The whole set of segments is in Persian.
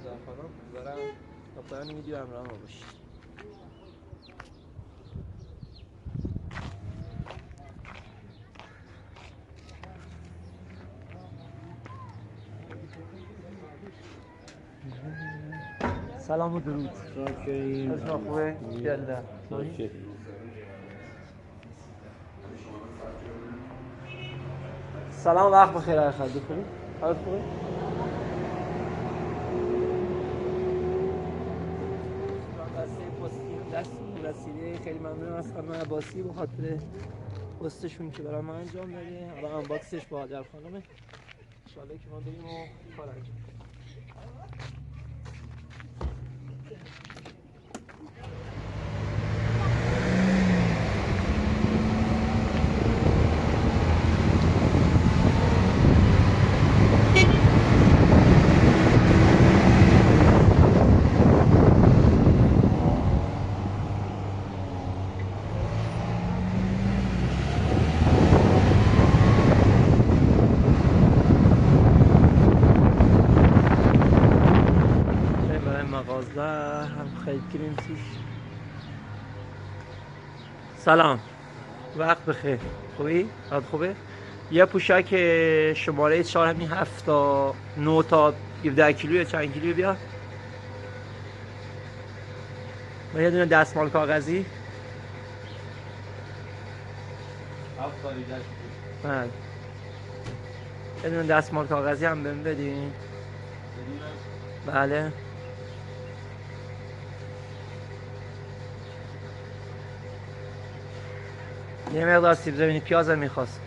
مادر خانم بذارم تا پایان ویدیو همراه ما باشید. سلام و درود. شاکریم. از ما خوبه؟ یلا. شاکریم. سلام وقت بخیر هر خالد خوبی؟ حالت خوبه؟ دست رسیده خیلی ممنونم از خانم عباسی به خاطر پستشون که برای ما انجام داده. حالا انباکسش با حاجر خانمه. ان شاءالله که ما بریم و کار انجام بدیم. سلام وقت بخیر. خوبی؟ حالت خوبه؟ یه پوشک شماره 4 تا 9 تا 17 کیلو یا چند کیلو بیا. و یه دونه دستمال کاغذی. بله. یه دونه دستمال کاغذی هم بهم بدین. بله. یه مقدار سیب زمینی پیاز هم میخواست.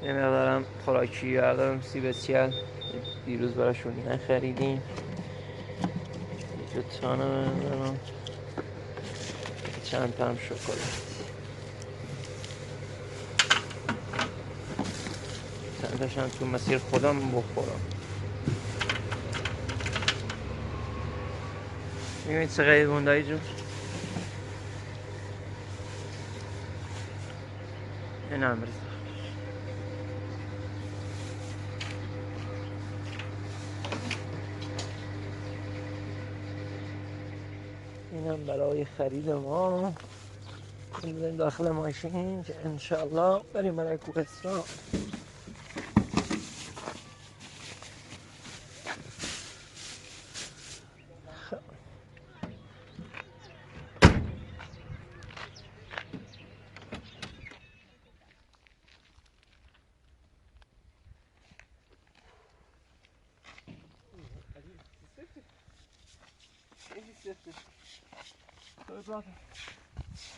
یه مقدارم خوراکی بردارم سیب سیاه دیروز براشون نخریدیم. یه تانه بردارم چند تا هم شکلات چند تاشم تو مسیر خودم بخورم. میبینید چه غیر موندایی جون. این هم بریز اینم برای خرید ما. این بریم داخل ماشین که انشالله بریم برای کوهستان.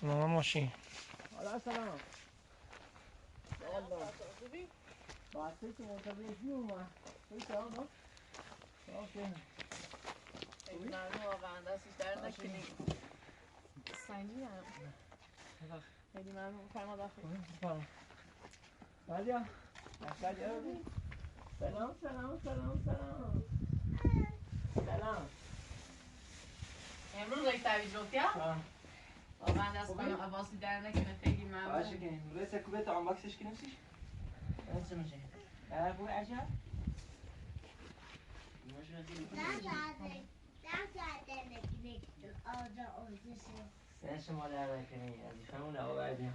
مامان ماشین. حالا سلام. خوبی؟ باسه که منتظر چی اومد؟ خوبی سلام ها؟ خیلی ممنون واقعا دستش در نکنی. سنگین هم. خیلی ممنون. فرما داخل. بادیا. سلام سلام سلام سلام. سلام. امروز یک تعویض گفتی ها؟ واقعا دست کنم عباسی در نکنه. خیلی ممنون. باشه که روی سکوبت آنباکسش کی نمیشی؟ چه میشه؟ خوب عجب. سه شما در نکنی وظیفمون آوردیم.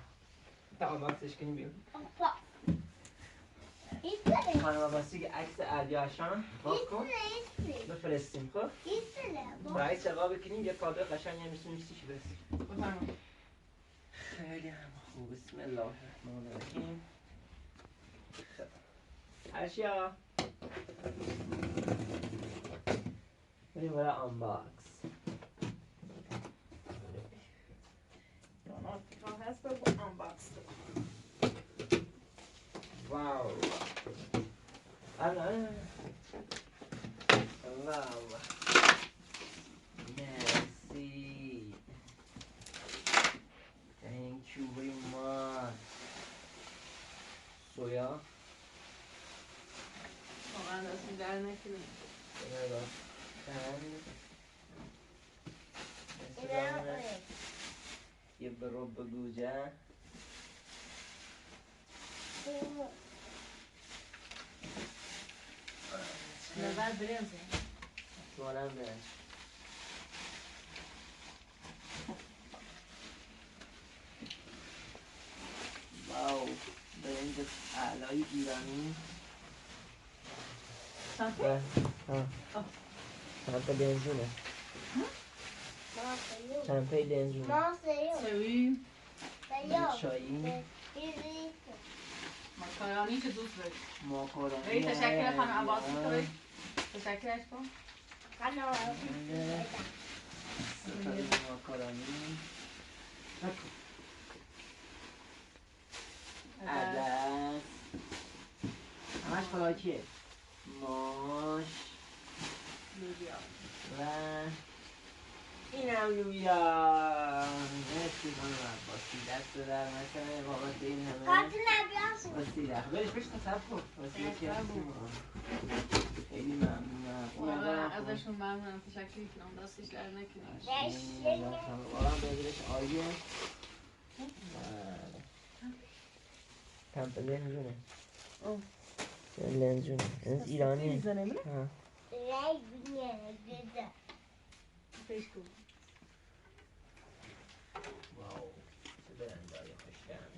تا آنباکسش کنیم بیرون. خانم عباسی که عکس علیاشان باز کن بفرستیم. خب برای سرقا بکنیم یه کادر قشنگ هم میتونیم چی برسیم. بفرمایید. خیلی هم خوب. بسم الله الرحمن الرحیم. اشیا بریم برای آنباکس. دانات هست با آنباکس. واو. واو. مرسی. Thank you very much. سویا. واقعا دست در نکنیم. یه برو بگوجه. نظر برنز. سوالم برنج. واو. برنج علای ایرانی. چند تا لنزونه. چند پی لنزونه. سوی چایی. ماکارونی چه دوست داری؟ ماکارونی. بری تشکر خانم عباسی کنی؟ تشکرش کن. ماکارونی. عدس. همش خوراکیه. ماش. لوبیا. و اینم لوبیا. مرسی خانم عباسی. دست در نکنه بابت این همه. وسیله. برش تصرف کن. وسیله چی هستیم؟ خیلی ممنونم. واقعا ازشون ممنونم. تشکر کنم. دستش در نکنیم. واقعا بگیرش آیه. تمپ لنزونه. لنزونه. لنز ایرانی. واو. چه برنجای خوشگل.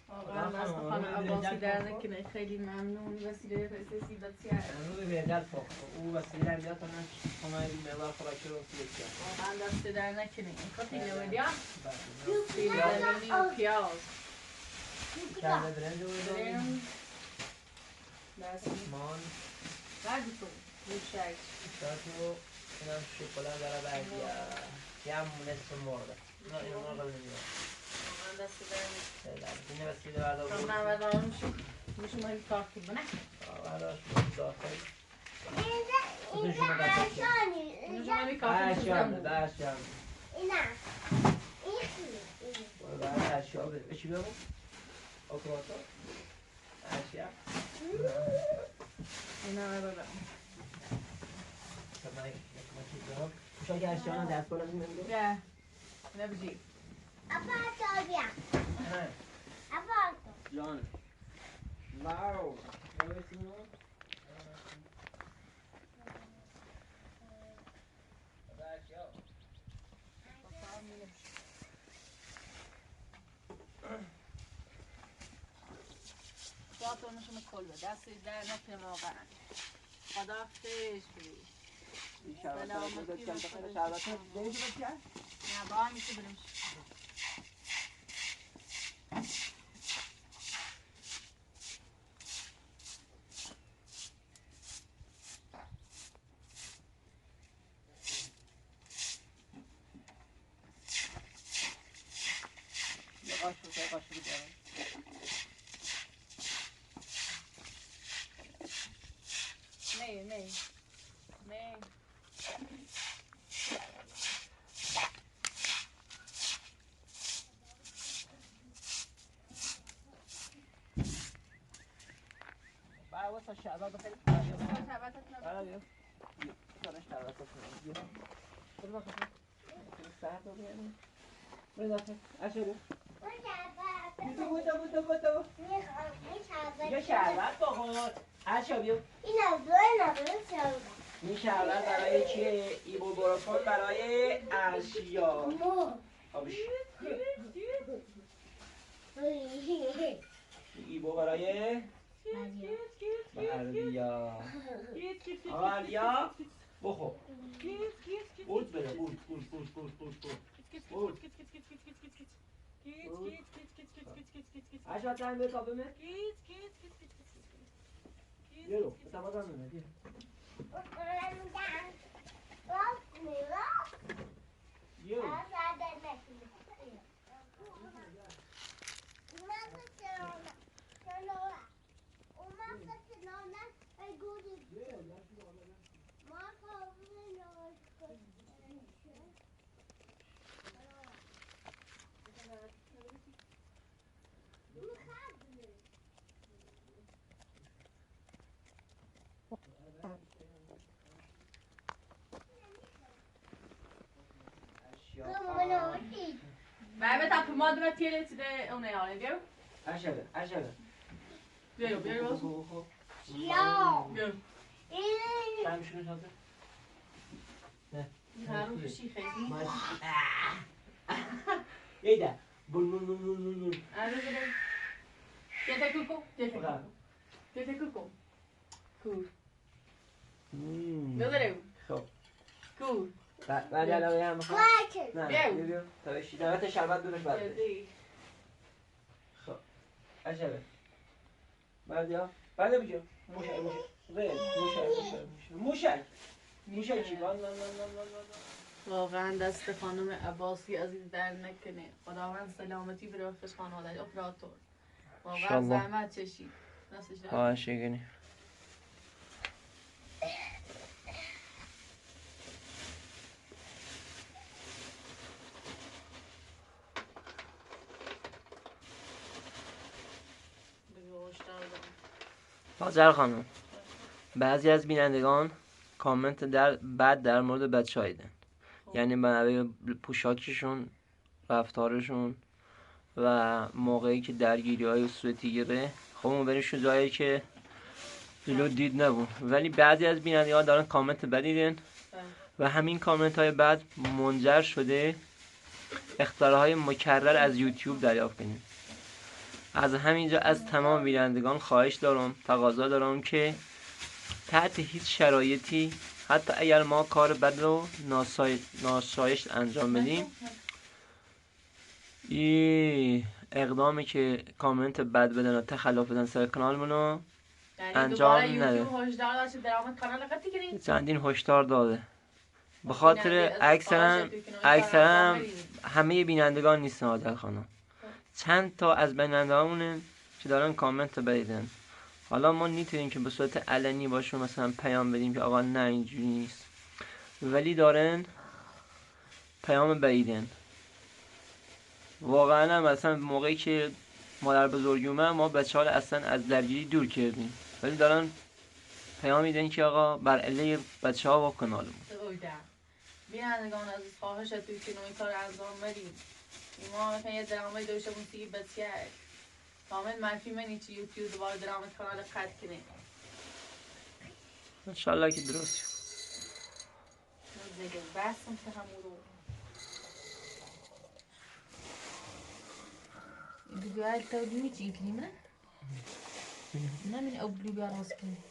واقعا دست خانم عباسی در نکنه. خیلی ممنون. وسیله فرستسی بسیار. ممنون به برنجل فوق. او وسیله هم بیاد تا من همه این مقدار خوراکی رو سیرک واقعا دست در نکنه. این کتی نمیدیم. سیب زمینی و پیاز. چند برنج رو برنج. دست مان. بعدی کن. روشک. شاتو اینم شکلات داره بعدی هم نصف مرغ. نه این مرغ نمیاد. واقعا دست در نکنه. این وسیله بردار بود. من بردارم میشه ما این کار کنیم نه؟ بردارش بود داخل. میشه ما این کار کنیم. درشم. اینم. برای اشیا بده. چی بگم؟ آکراتا. اشیا. اینا رو ببرم. شاید اشیا هم دست کنم میگم. نه. نه بجی. اپا تو بیا. اپا تو. جان. واو. نمی‌تونی؟ شاتونشون کل به دست در نکنه واقعا. خدا خیش بری. سلامتی و خدا. نه با هم میشه بریم. قاشق بیارم. نه. بعد واسه شعبان بخیر. شعبتت نبود. سرش شعبتت نبود. برو بخیر. ساعت رو بیارم. برو داخل. اشارو. بودو. یه شعبت بخور. اشا بیو. اینم دو شعبت. این شعبت برای چیه؟ ایبوپروفن برای اشیا. آبش. ایبو برای بردیا آقا علیا بخور بود بره بود عشق تن به کابه من یلو بتابا من یلو Vi vet att på maten var till det och när jag är björn. عشقه Björn. Ja. Björn. چند میشونه شده؟ نه Här och skicka in. ییده بول Är det det? Jag tar kuko. Jag tar kuko. Cool. Vill du? خب Cool. بعد علاوه هم میخوام Kvarken. نه بیو تا بشی دقیقه شربت دورش بعد خب عجبه بردیا برده بجا موشکی واقعا دست خانم عباسی عزیز در نکنه. خداوند سلامتی به روحش خانواده اپراتور. واقعا زحمت چشید. خواهشگنی آذر خانم بعضی از بینندگان کامنت بد در مورد بچه ها دیدن، یعنی به پوشاکشون، رفتارشون و موقعی که درگیری های صورتی گیره. خب اون برایشون جایی که جلو دید نبود، ولی بعضی از بینندگان دارن کامنت بد دیدن و همین کامنت های بد منجر شده اخطارهای مکرر از یوتیوب دریافت کنیم. از همینجا از تمام بینندگان خواهش دارم، تقاضا دارم که تحت هیچ شرایطی حتی اگر ما کار بد رو ناشایست انجام بدیم، این اقدامی که کامنت بد بدن و تخلف بدن سر کانالمونو انجام نده. چندین هشدار داده به خاطر اکثرا همه بینندگان نیستن عادل خانم، چند تا از بینندگانمونه که دارن کامنت بدن. حالا ما میتونیم که به صورت علنی باشون مثلا پیام بدیم که آقا نه اینجوری نیست، ولی دارن پیام بدن. واقعا مثلا موقعی که مادر بزرگی اومد ما بچه‌ها رو اصلا از درگیری دور کردیم، ولی دارن پیام میدن که آقا بر علیه بچه‌ها و کانالمون. بینندگان عزیز خواهش توی که نوعی کار انجام بدیم. ما مثلا یه درامای دوشه موسیقی بسیار کامل منفی منی چی یوتیوب دوباره درام کانال قطع کنه. انشالله که درست دیگه بس هم رو بلوبیار تودی میچین کنیم نه من او بلوبیار راست کنیم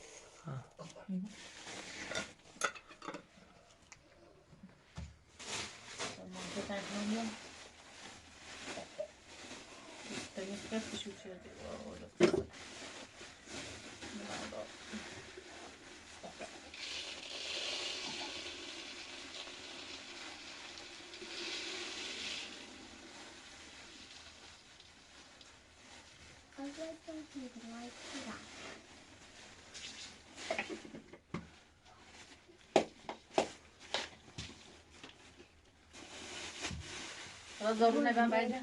Kräftig ut. Zaruna ben bayda.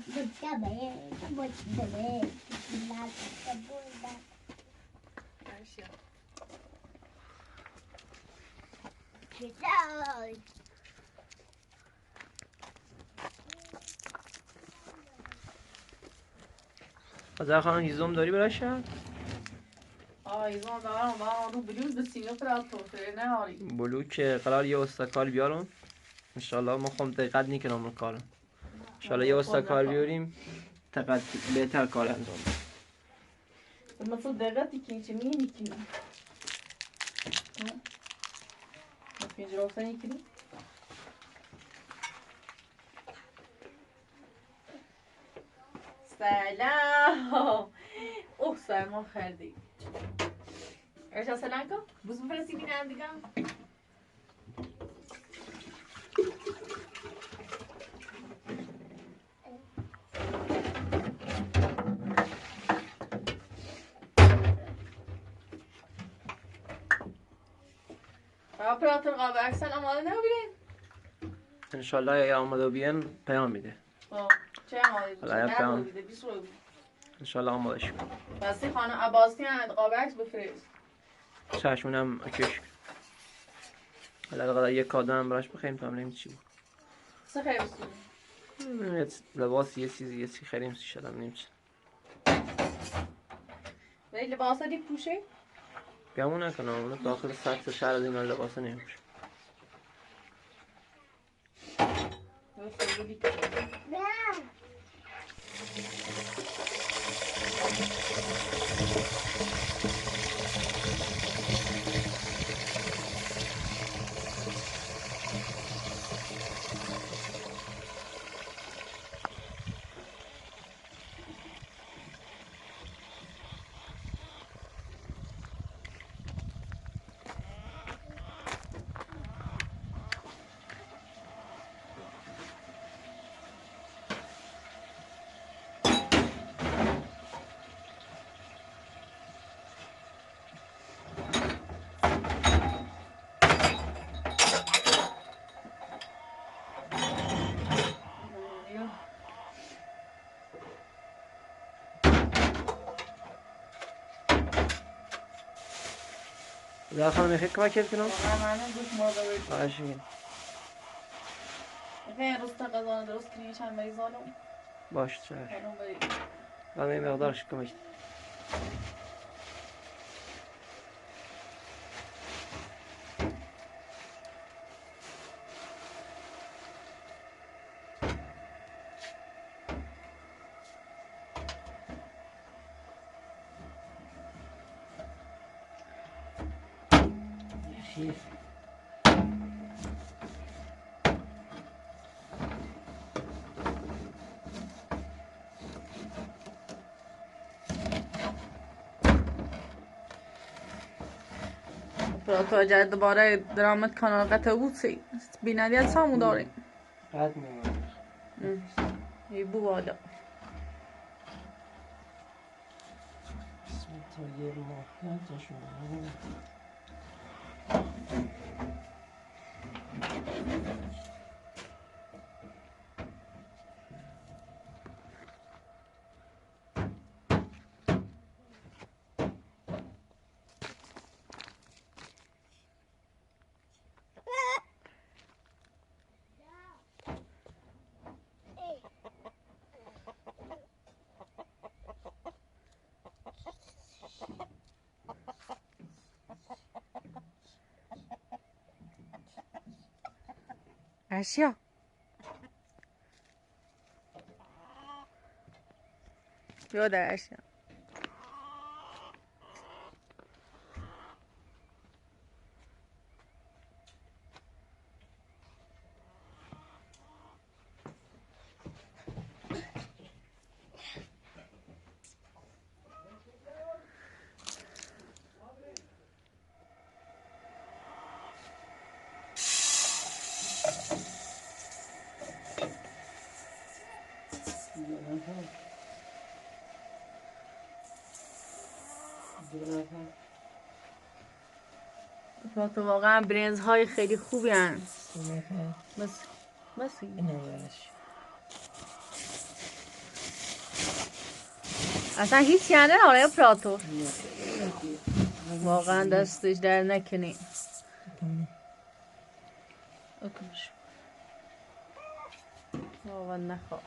آذر خانم هیزم داری برای شب؟ هیزم دارم رو بلوز به سینه پراتور نه هاری بلو که قرار یه استکال بیارم انشالله. ما خواهم دقیقت نیکنم رو کارم انشالله یه استکال بیاریم دقیقت بهتر کار انجام. المفروض دقيقتي كي تميني كي ما في جروساني كده سلام اوه سلام خیلی ارجع سلام کن بوز بفرستی بینم دیگه اپراتور قابل اکسن آماده نبودین؟ انشالله یا آماده بیان پیام میده. چه آماده بود؟ چه پیام میده؟ 20 رو بود. انشالله آماده شد. بسی خانم عباسی هند قابل اکس بفرست. چشمونم کش. حالا یک کادو هم براش بخریم تا نمیدونم چی بود. چه خریدی؟ لباس یه چیزی خریم شدم نمیدونم. ولی لباسا دی پوشه؟ گمون نکنم اونو داخل سطح شهر از این لباسا نمیشه. در خانم خیلی کمک کنم؟ من گوش مرده بید باشین خیلی روز تا قضانه درست کنی چند مریضانم باش چشم خانم برید من این مقدارش کمک تو اگر دوباره درامت کانال قطع بود سی بینادیت سامو داریم قد میمونم ای بو وادا اسم تا یه ماه نتاشون اشیا یاده اشیا تو واقعا برنز های خیلی خوبی هن بس اصلا هیچ یعنی آره پراتور واقعا دستش در نکنی اکنش واقعا نخواه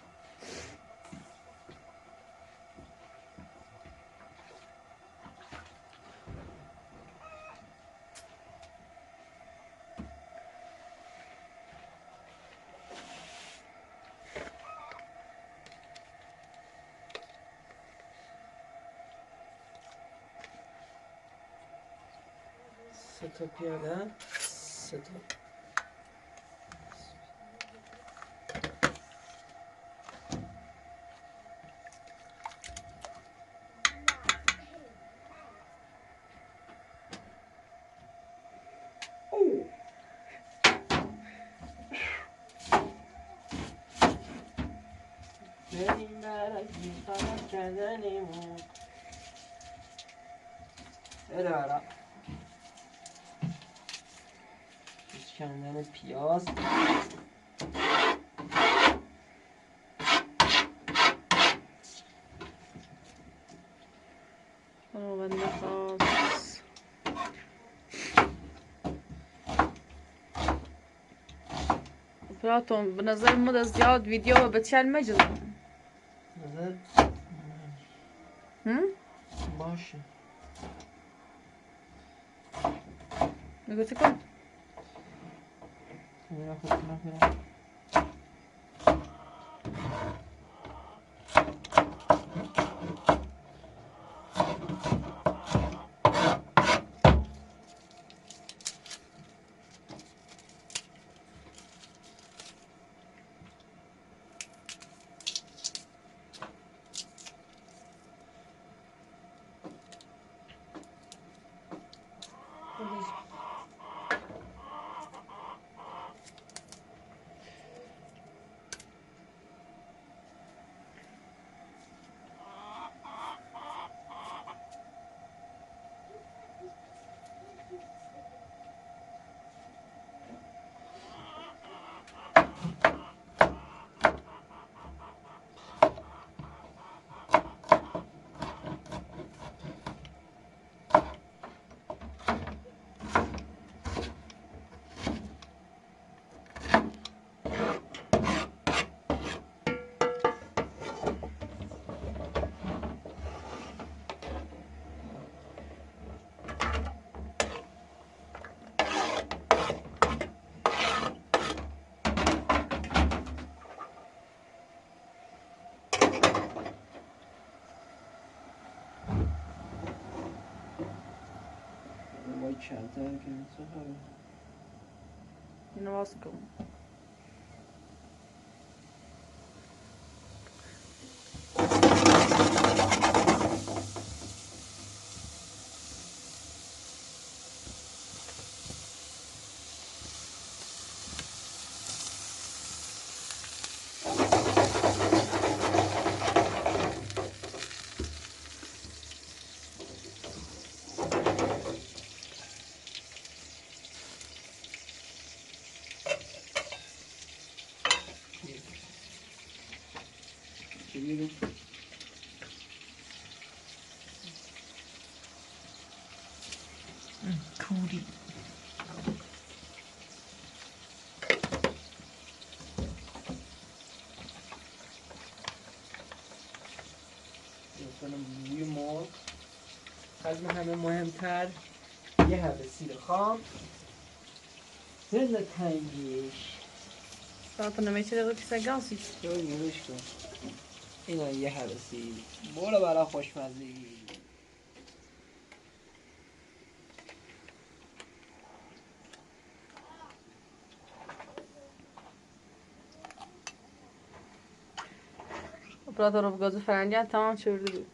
3 تا پیاده 3 تا بریم برای فقط کردنیمون بره برا کندن پیاز بنده خواست براتون به نظر مدة زیاد ویدیو بتشال مجد نظر باشه نقول لكم کمتر که اینو باز کن کوری بوی مرغ از همه مهمتر یه حبه سیر خام زنده تنگیش براتون نمیشه دقیقه پیسه گاسی نوش کن اینا یه حبه سیر برو برا خوشمزی برات رو گاز فرنگی تمام شورده بود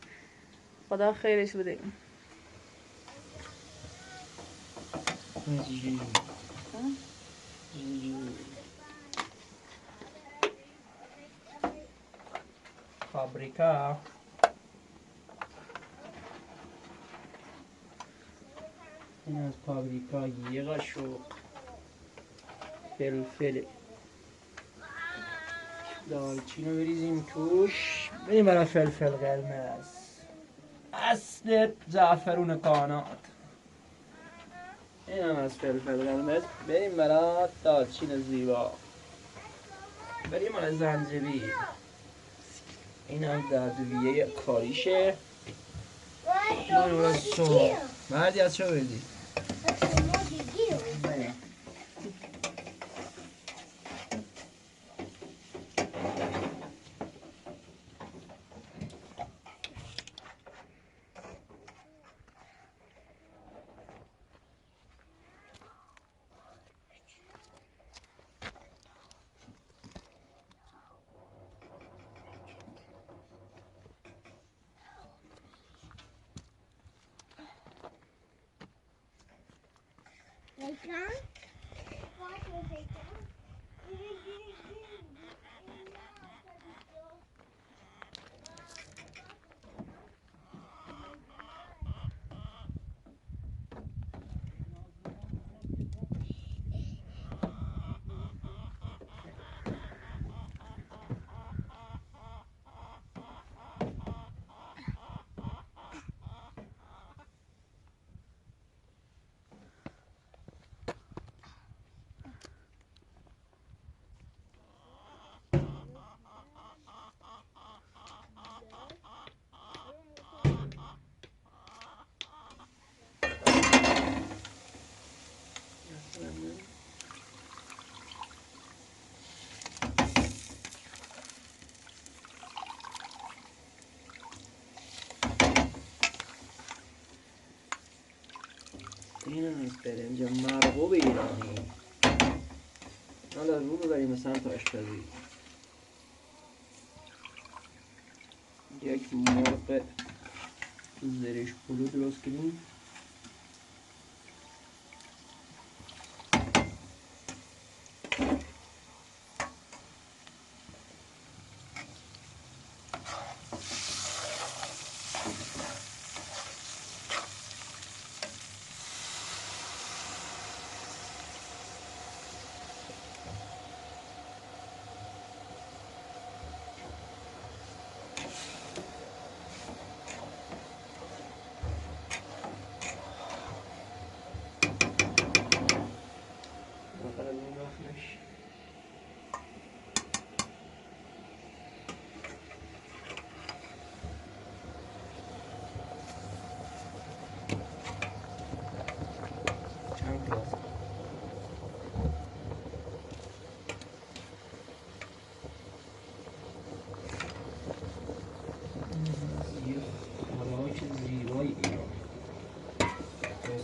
خدا خیرش بده پاپریکا این از پاپریکا یه قاشق فلفل دارچین رو بریزیم توش بریم برای فلفل قرمز اصل زعفرون کانات این هم از فلفل قرمز بریم برای دارچین زیبا بریم برای زنجبیل این هم دردویه کاریشه بریم برای سو مردی از چه بردی؟ bacon. What was bacon? این نیست برنج مرغوب ایرانی. حالا رو ببریم سمت آشپزی. یک مرغ زرش پلو درست کنیم.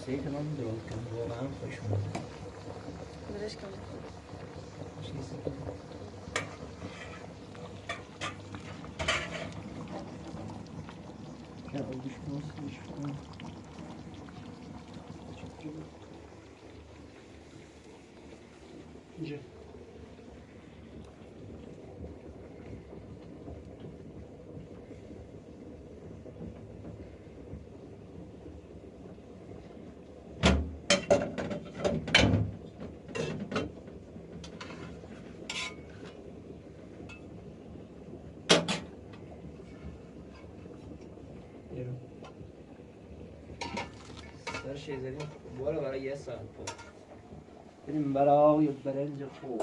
سیف من درست کنم واقعا خوش اومد. درش کنم. نه آبیش کنسیش کنم. اینجا سرش یه باره برای یه ساعت بریم برای برنج خوب،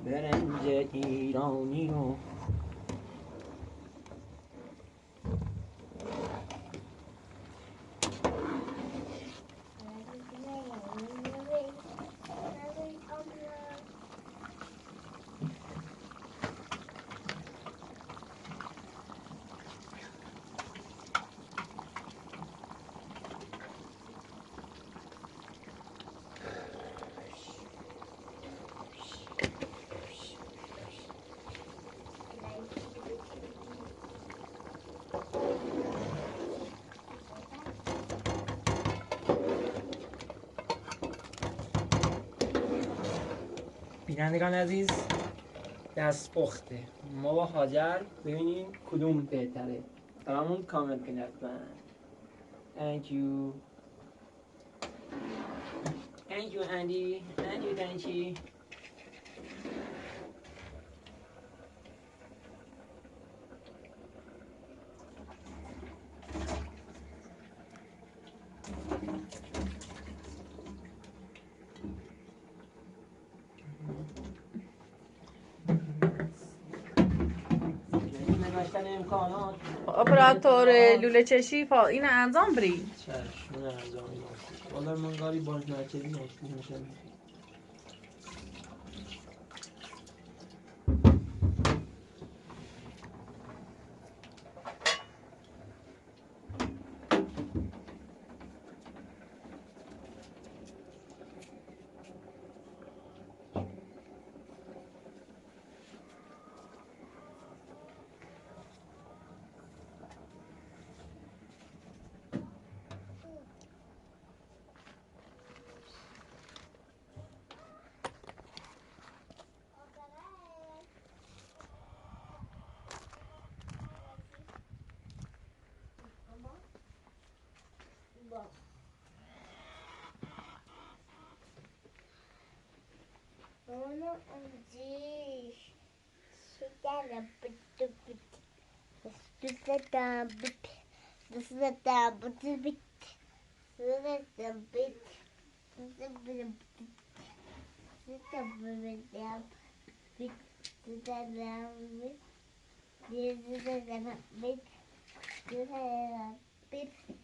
برنج ایرانی و بینندگان عزیز، دست پخته. ما با هاجر ببینیم کدوم بهتره. برامون کامنت کنید لطفاً. Thank you. Thank you Andy. Thank you. اپراتور لوله چشی این انجام بری. چشم من انجام میدم. والله من گاری باز نچری نشون. Onu anjir. Şekerle bıttı bıttı. Düzleden bıttı. Düzleden bıttı bıttı. Düzleden bıttı. Düzleden bıttı. Düzleden bıttı. Düzleden bıttı. Düzleden bıttı. Düzleden bıttı.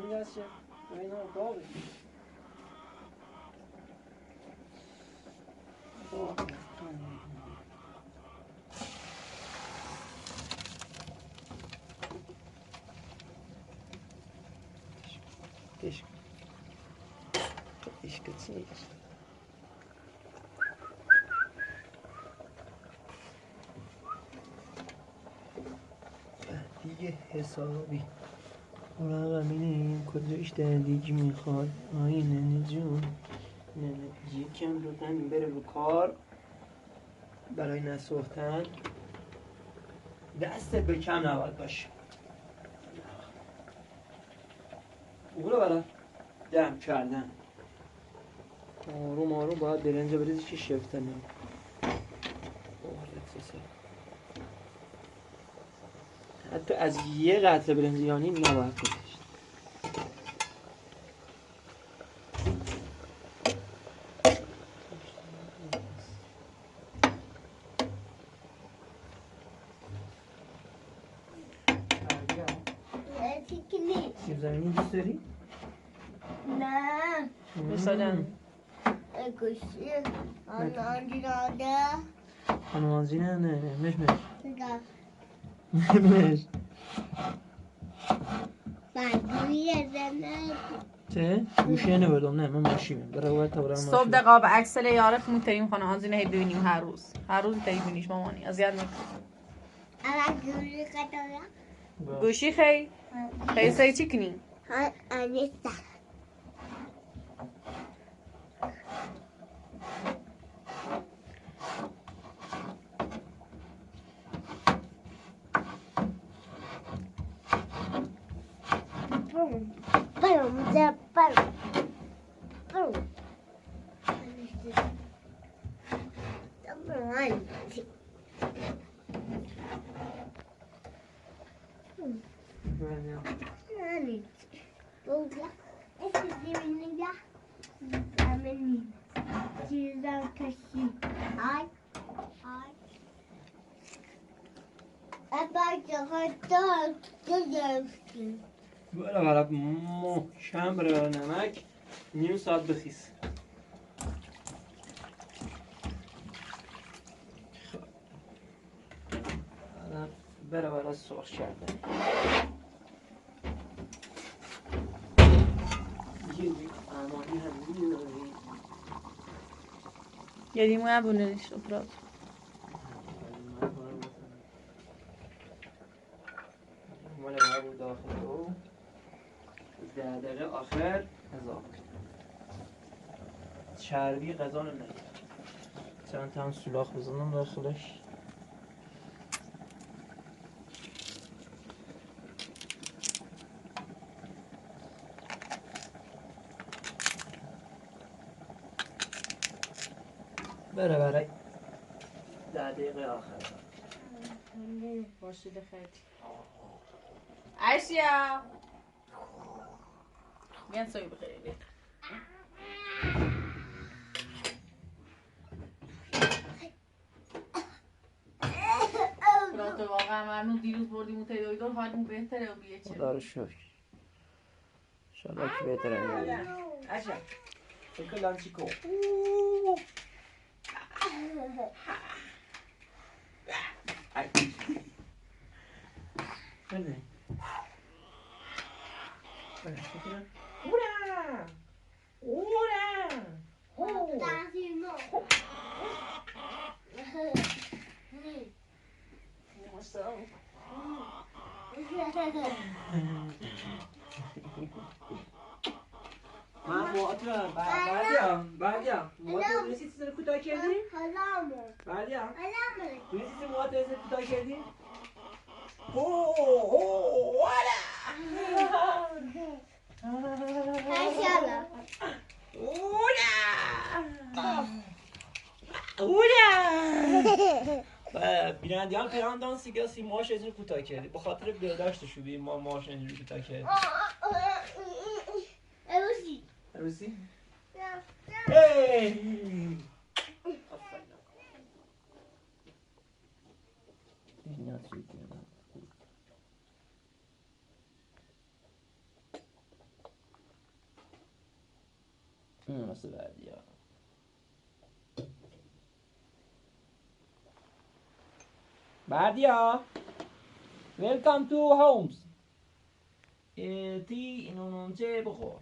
Biraz oyunu doğru. İşte دیگه حسابی مراقب اینه کجاش دردیج میخواد آی ننه جون ننه یکم رو همین بره رو کار برای نسوختن دستت به کم نباید باشه برو برای دم کردن آروم آروم باید برنجا بریزی که شفته نمید حتی از یه قطره برنجیانی نباید گذاشت. سیب زمینی دوست داری؟ نه مثلا گوشی آنجی ناده خانوانزی نه مش مش بگویه زنه چه؟ گوشی نبردم نه من ماشینم برای باید تا برای ماشین صبح دقیقا به اکسل یارت میتریم خانه آنزینه هی ببینیم هر روز هی ببینیش مامانی اذیت نکن اما گوشی قطعه گوشی خی سایی چی کنی؟ انیستا برای محکم برای نمک نیم ساعت بخیس برای سرخ کردن یه لیمو هم بوننش افراد مال بود داخل رو 10 دقیقه آخر اضافه چربی غذا رو نگیر چند تا هم سولاخ بزنم داخلش برای 10 دقیقه آخر باشید خیلی عشیا بیان سوی بخیری برای واقعا ممنون دیروز بردیم اون تیدویدون حالمون بهتره و بیه چه خدا رو شکر شاید که بهتره نمیدونم عشیا فکر لانچی کن بده هورا هورا من موهاتو بردیا موهاتو دونی چیزی رو کوتاه کردی؟ بردیا دونی چیزی موهاتو رو کوتاه کردی؟ بینندیان پیران دان سی موهاش اینجوری کوتاه کردی به خاطر برداشتشو بی ما موهاش اینجوری کوتاه کردی عروسی؟ مثل بعدی ها بعدیا Welcome to homes تی اینو نونچه بخور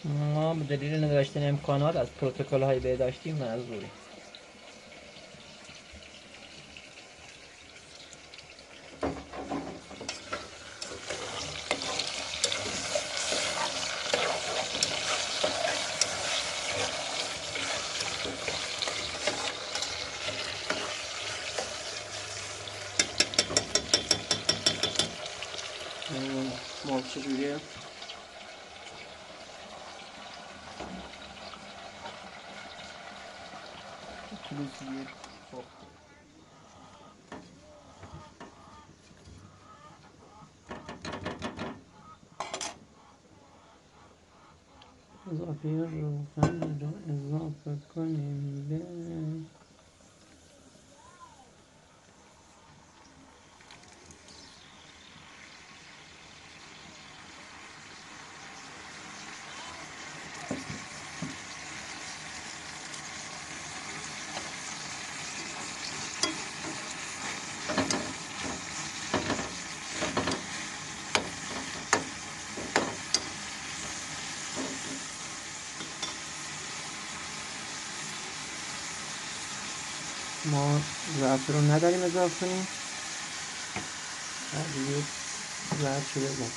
ما به دلیل نداشتن امکانات از پروتکل های بهداشتی معذوریم ما چجوریه؟ اضافه روغن رو اضافه کنیم به ما زعفر رو نداریم اضافه کنیم دیگه زرد شده بود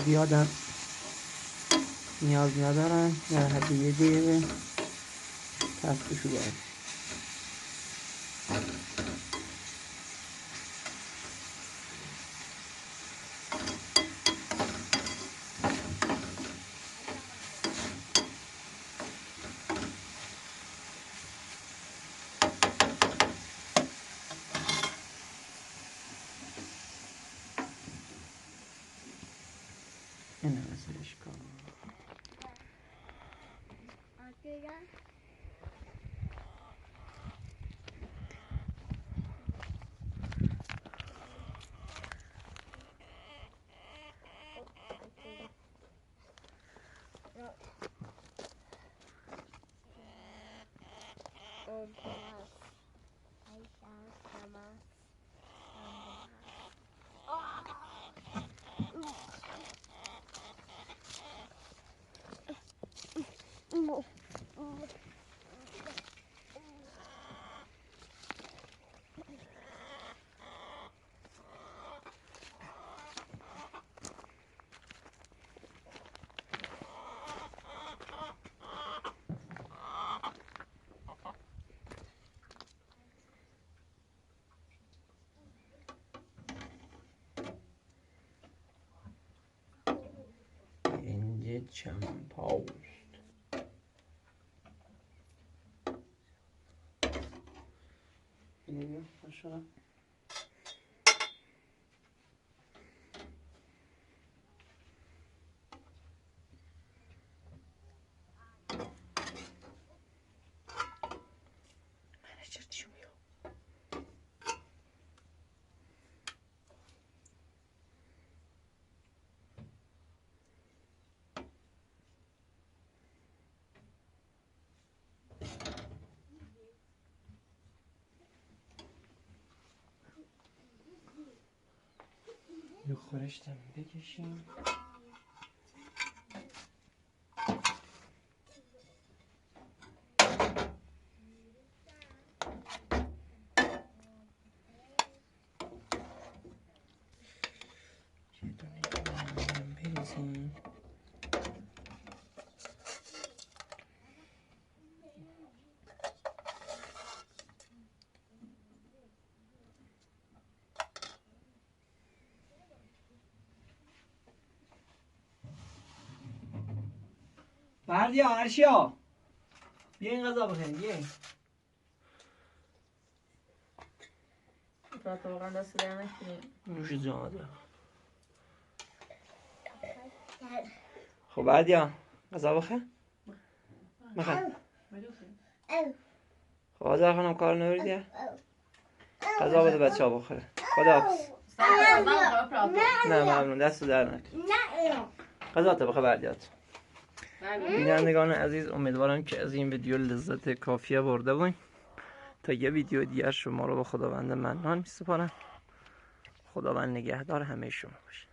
زیادم نیاز ندارن در حد یه دقیقه تفتشو باید اینه مثلش کن اینجا چمپاوست اینجا باشم یه خورشتم بکشیم یه دونه بریزیم بردیا ارشیا بیا این غذا بخوریم بیا تو واقعا دست در نکنیم نوش جاده خب بردیا غذا بخور بخور خب آذر خانم کار نوردیه غذا بده بچه ها بخوره خدا حافظ نه ممنون دست در نکن غذا تا بخور بردیات بینندگان عزیز امیدوارم که از این ویدیو لذت کافیه برده بودین تا یه ویدیو دیگر شما رو به خداوند منان میسپارم خداوند نگهدار همه شما باشه